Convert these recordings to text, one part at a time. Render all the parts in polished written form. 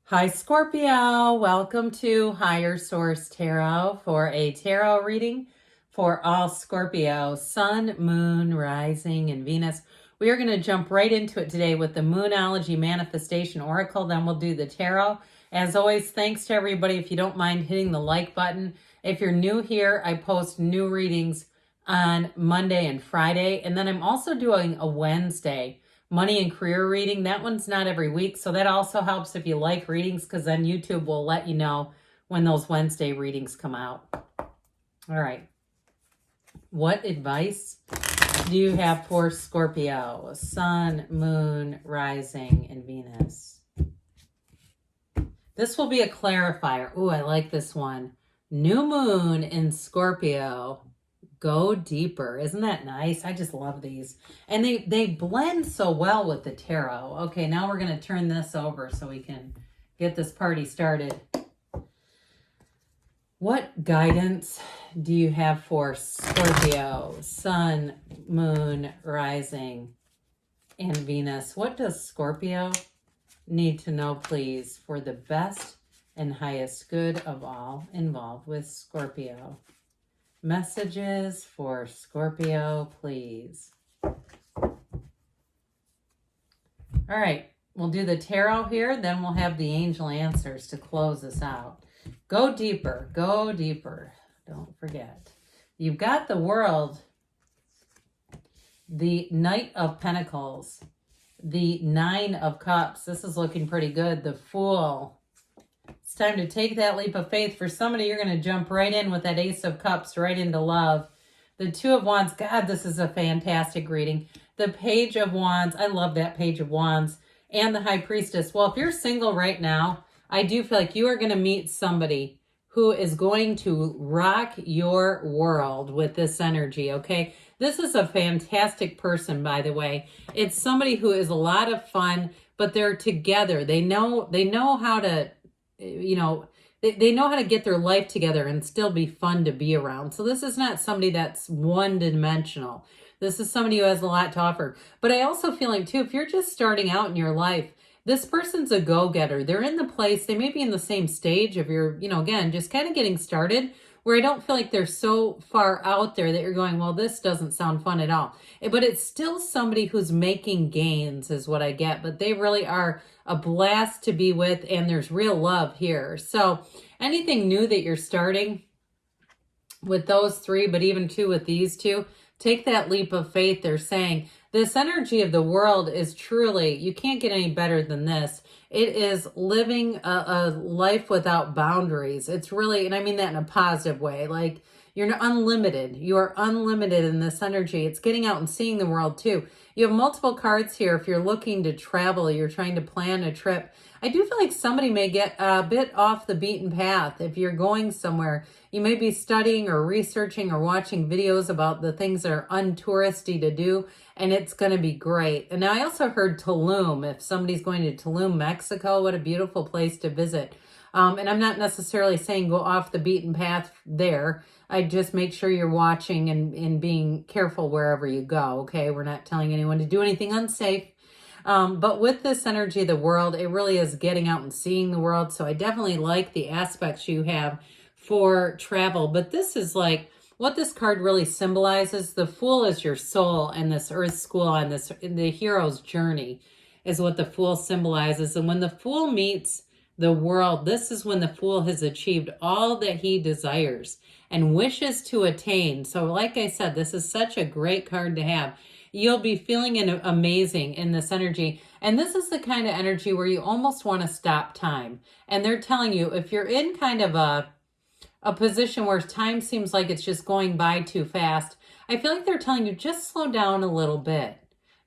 Hi, Scorpio. Welcome to Higher Source Tarot for a tarot reading for all Scorpio, Sun, Moon, Rising, and Venus. We are going to jump right into it today with the Moonology Manifestation Oracle. Then we'll do the tarot. As always, thanks to everybody. If you don't mind hitting the like button. If you're new here, I post new readings on Monday and Friday. And then I'm also doing a Wednesday money and career reading. That one's not every week, so that also helps if you like readings, because then YouTube will let you know when those Wednesday readings come out. All right. What advice do you have for Scorpio, Sun, Moon, Rising, and Venus? This will be a clarifier. Ooh, I like this one. New Moon in Scorpio. Go deeper. Isn't that nice? I just love these. And they blend so well with the tarot. Okay, now we're going to turn this over so we can get this party started. What guidance do you have for Scorpio, Sun, Moon, Rising, and Venus? What does Scorpio need to know, please, for the best and highest good of all involved with Scorpio? Messages for Scorpio, please. All right, we'll do the tarot here, then we'll have the angel answers to close us out. Go deeper, go deeper. Don't forget. You've got the World, the Knight of Pentacles, the Nine of Cups. This is looking pretty good. The Fool. It's time to take that leap of faith. For somebody, you're going to jump right in with that Ace of Cups, right into love. The Two of Wands. God, this is a fantastic reading. The Page of Wands. I love that Page of Wands. And the High Priestess. Well, if you're single right now, I do feel like you are going to meet somebody who is going to rock your world with this energy, okay? This is a fantastic person, by the way. It's somebody who is a lot of fun, but they're together. They know how to, you know, they know how to get their life together and still be fun to be around. So this is not somebody that's one-dimensional. This is somebody who has a lot to offer. But I also feel like, too, if you're just starting out in your life, this person's a go-getter. They're in the place, they may be in the same stage of your, again, just kind of getting started, where I don't feel like they're so far out there that you're going, well, this doesn't sound fun at all. But it's still somebody who's making gains is what I get. But they really are a blast to be with, and there's real love here. So anything new that you're starting with those three, but even two with these two, take that leap of faith. They're saying this energy of the World is truly, you can't get any better than this. It is living a life without boundaries. It's really, and I mean that in a positive way, like you're unlimited. You are unlimited in this energy. It's getting out and seeing the world too. You have multiple cards here. If you're looking to travel, you're trying to plan a trip. I do feel like somebody may get a bit off the beaten path. If you're going somewhere, you may be studying or researching or watching videos about the things that are untouristy to do, and it's going to be great. And now I also heard Tulum. If somebody's going to Tulum, Mexico, what a beautiful place to visit. And I'm not necessarily saying go off the beaten path there. I just make sure you're watching and being careful wherever you go, okay? We're not telling anyone to do anything unsafe. But with this energy of the World, it really is getting out and seeing the world. So I definitely like the aspects you have for travel. But this is like what this card really symbolizes. The Fool is your soul and this earth school and the hero's journey is what the Fool symbolizes. And when the Fool meets the World, this is when the Fool has achieved all that he desires and wishes to attain. So like I said, this is such a great card to have. You'll be feeling amazing in this energy. And this is the kind of energy where you almost want to stop time. And they're telling you, if you're in kind of a position where time seems like it's just going by too fast, I feel like they're telling you, just slow down a little bit.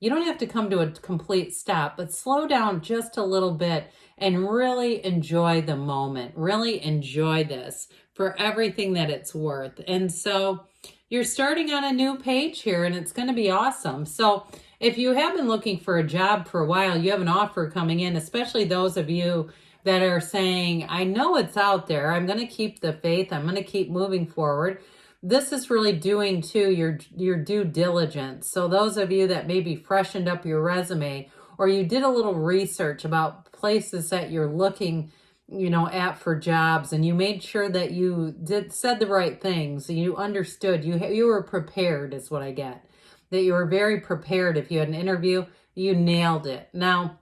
You don't have to come to a complete stop, but slow down just a little bit and really enjoy the moment. Really enjoy this for everything that it's worth. And so you're starting on a new page here, and it's going to be awesome. So if you have been looking for a job for a while, you have an offer coming in, especially those of you that are saying, I know it's out there. I'm going to keep the faith. I'm going to keep moving forward. This is really doing, too, your due diligence. So those of you that maybe freshened up your resume or you did a little research about places that you're looking, at for jobs, and you made sure that you said the right things, you understood, you were prepared is what I get. That you were very prepared. If you had an interview, you nailed it. Now,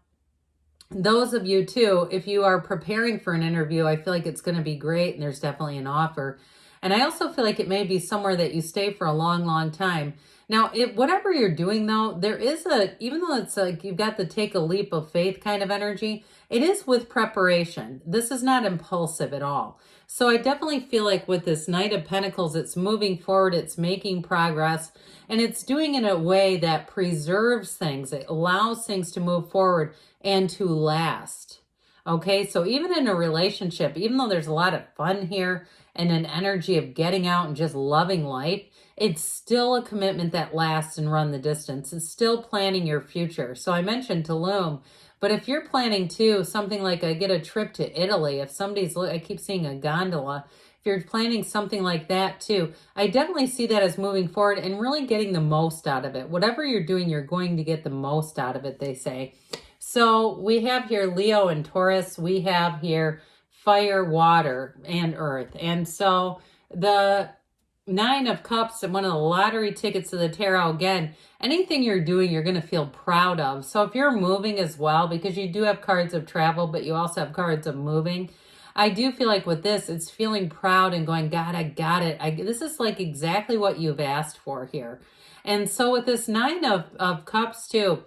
those of you too, if you are preparing for an interview, I feel like it's going to be great and there's definitely an offer. And I also feel like it may be somewhere that you stay for a long, long time. Now, whatever you're doing though, there is even though it's like you've got the take a leap of faith kind of energy, it is with preparation. This is not impulsive at all. So I definitely feel like with this Knight of Pentacles, it's moving forward, it's making progress, and it's doing it in a way that preserves things. It allows things to move forward and to last. Okay, so even in a relationship, even though there's a lot of fun here and an energy of getting out and just loving life, it's still a commitment that lasts and run the distance. It's still planning your future. So I mentioned Tulum, but if you're planning too, something like get a trip to Italy, if somebody's, I keep seeing a gondola, if you're planning something like that too, I definitely see that as moving forward and really getting the most out of it. Whatever you're doing, you're going to get the most out of it, they say. So we have here Leo and Taurus. We have here fire, water, and earth. And so the Nine of Cups and one of the lottery tickets of the tarot, again, anything you're doing, you're going to feel proud of. So if you're moving as well, because you do have cards of travel, but you also have cards of moving, I do feel like with this, it's feeling proud and going, God, I got it. This is like exactly what you've asked for here. And so with this Nine of Cups too,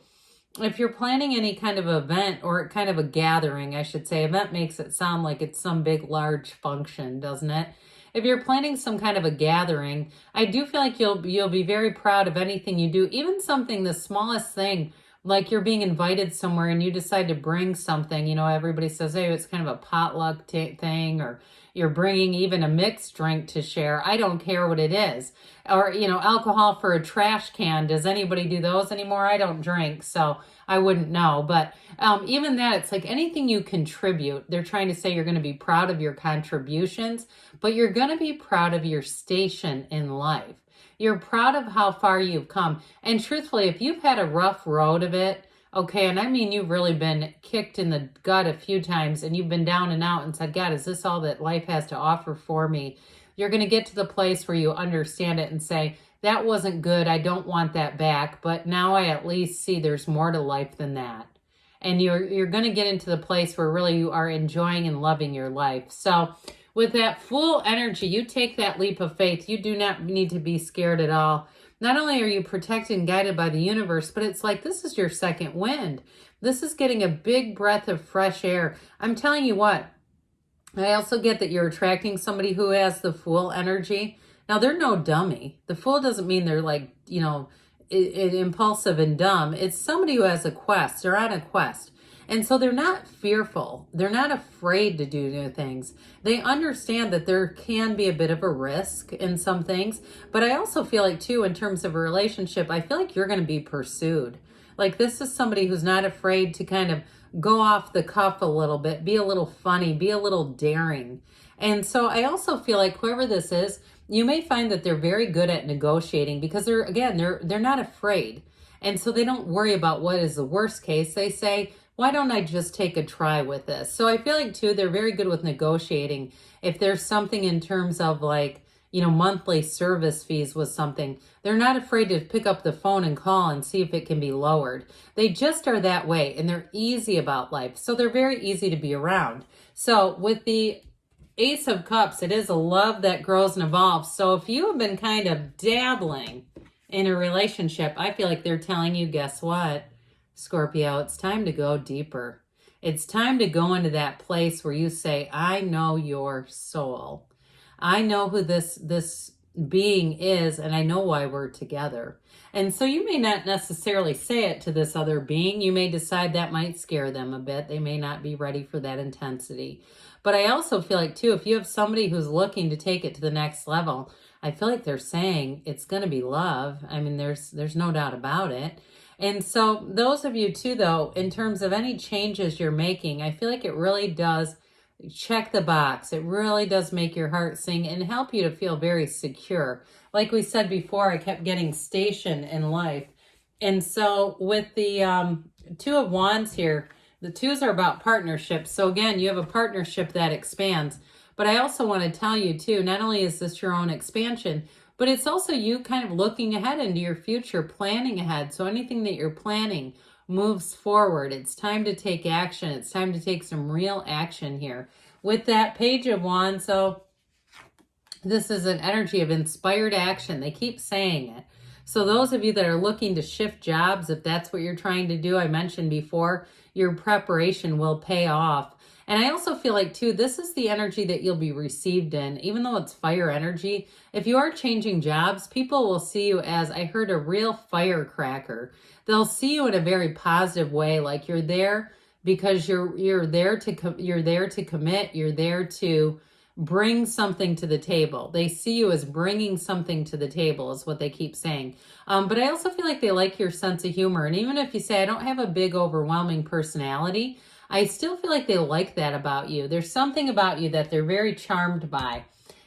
if you're planning any kind of event or kind of a gathering, I should say, event makes it sound like it's some big, large function, doesn't it? If you're planning some kind of a gathering, I do feel like you'll be very proud of anything you do, even something, the smallest thing, like you're being invited somewhere and you decide to bring something. Everybody says, hey, it's kind of a potluck thing, or you're bringing even a mixed drink to share. I don't care what it is. Or, alcohol for a trash can. Does anybody do those anymore? I don't drink, so I wouldn't know. But even that, it's like anything you contribute. They're trying to say you're going to be proud of your contributions, but you're going to be proud of your station in life. You're proud of how far you've come. And truthfully, if you've had a rough road of it, okay, and I mean you've really been kicked in the gut a few times and you've been down and out and said, God, is this all that life has to offer for me? You're going to get to the place where you understand it and say, that wasn't good. I don't want that back. But now I at least see there's more to life than that. And you're going to get into the place where really you are enjoying and loving your life. So with that full energy, you take that leap of faith. You do not need to be scared at all. Not only are you protected and guided by the universe, but it's like this is your second wind. This is getting a big breath of fresh air. I'm telling you what, I also get that you're attracting somebody who has the Fool energy. Now, they're no dummy. The Fool doesn't mean they're like, impulsive and dumb. It's somebody who has a quest. They're on a quest. And so they're not fearful. They're not afraid to do new things. They understand that there can be a bit of a risk in some things. But I also feel like, too, in terms of a relationship, I feel like you're going to be pursued. Like this is somebody who's not afraid to kind of go off the cuff a little bit, be a little funny, be a little daring. And so I also feel like whoever this is, you may find that they're very good at negotiating because they're not afraid. And so they don't worry about what is the worst case. They say, why don't I just take a try with this? So I feel like too, they're very good with negotiating. If there's something in terms of like, monthly service fees with something, they're not afraid to pick up the phone and call and see if it can be lowered. They just are that way and they're easy about life. So they're very easy to be around. So with the Ace of Cups, it is a love that grows and evolves. So if you have been kind of dabbling in a relationship, I feel like they're telling you, guess what, Scorpio, it's time to go deeper. It's time to go into that place where you say, I know your soul. I know who this being is, and I know why we're together. And so you may not necessarily say it to this other being. You may decide that might scare them a bit. They may not be ready for that intensity. But I also feel like, too, if you have somebody who's looking to take it to the next level, I feel like they're saying it's going to be love. I mean, there's no doubt about it. And so those of you, too, though, in terms of any changes you're making, I feel like it really does check the box. It really does make your heart sing and help you to feel very secure. Like we said before, I kept getting station in life. And so with the Two of Wands here, The 2s are about partnerships. So again, you have a partnership that expands. But I also want to tell you too, not only is this your own expansion, but it's also you kind of looking ahead into your future, planning ahead. So anything that you're planning moves forward. It's time to take action. It's time to take some real action here. With that Page of Wands, so this is an energy of inspired action. They keep saying it. So those of you that are looking to shift jobs, if that's what you're trying to do, I mentioned before, your preparation will pay off. And I also feel like, too, this is the energy that you'll be received in. Even though it's fire energy, if you are changing jobs, people will see you as, I heard, a real firecracker. They'll see you in a very positive way, like you're there because you're there to commit, you're there to bring something to the table. They see you as bringing something to the table is what they keep saying. But I also feel like they like your sense of humor. And even if you say, I don't have a big, overwhelming personality, I still feel like they like that about you. There's something about you that they're very charmed by.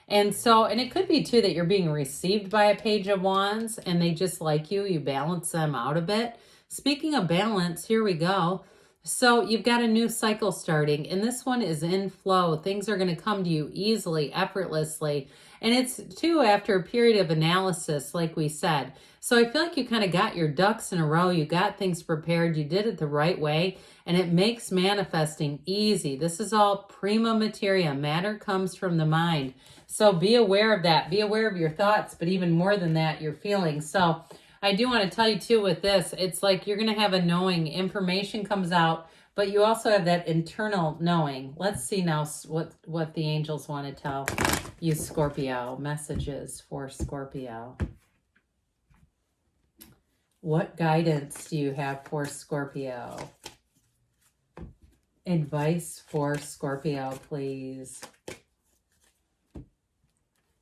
And so, and it could be too that you're being received by a Page of Wands and they just like you. You balance them out a bit. Speaking of balance, here we go. So you've got a new cycle starting, and this one is in flow. Things are going to come to you easily, effortlessly. And it's too after a period of analysis, like we said. So I feel like you kind of got your ducks in a row. You got things prepared. You did it the right way. And it makes manifesting easy. This is all prima materia. Matter comes from the mind. So be aware of that. Be aware of your thoughts, but even more than that, your feelings. So I do want to tell you too with this, it's like you're going to have a knowing. Information comes out, but you also have that internal knowing. Let's see now what the angels want to tell you, Scorpio. Messages for Scorpio. What guidance do you have for Scorpio? Advice for Scorpio, please.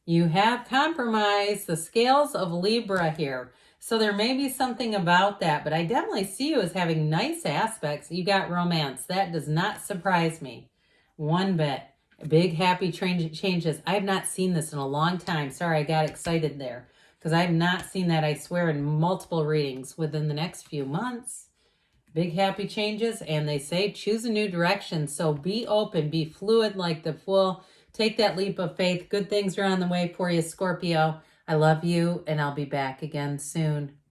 You have compromise, the scales of Libra here. So there may be something about that, but I definitely see you as having nice aspects. You got romance. That does not surprise me one bit. Big happy changes. I have not seen this in a long time. Sorry, I got excited there because I have not seen that, I swear, in multiple readings within the next few months. Big happy changes, and they say choose a new direction. So be open, be fluid like the Fool. Take that leap of faith. Good things are on the way for you, Scorpio. I love you, and I'll be back again soon.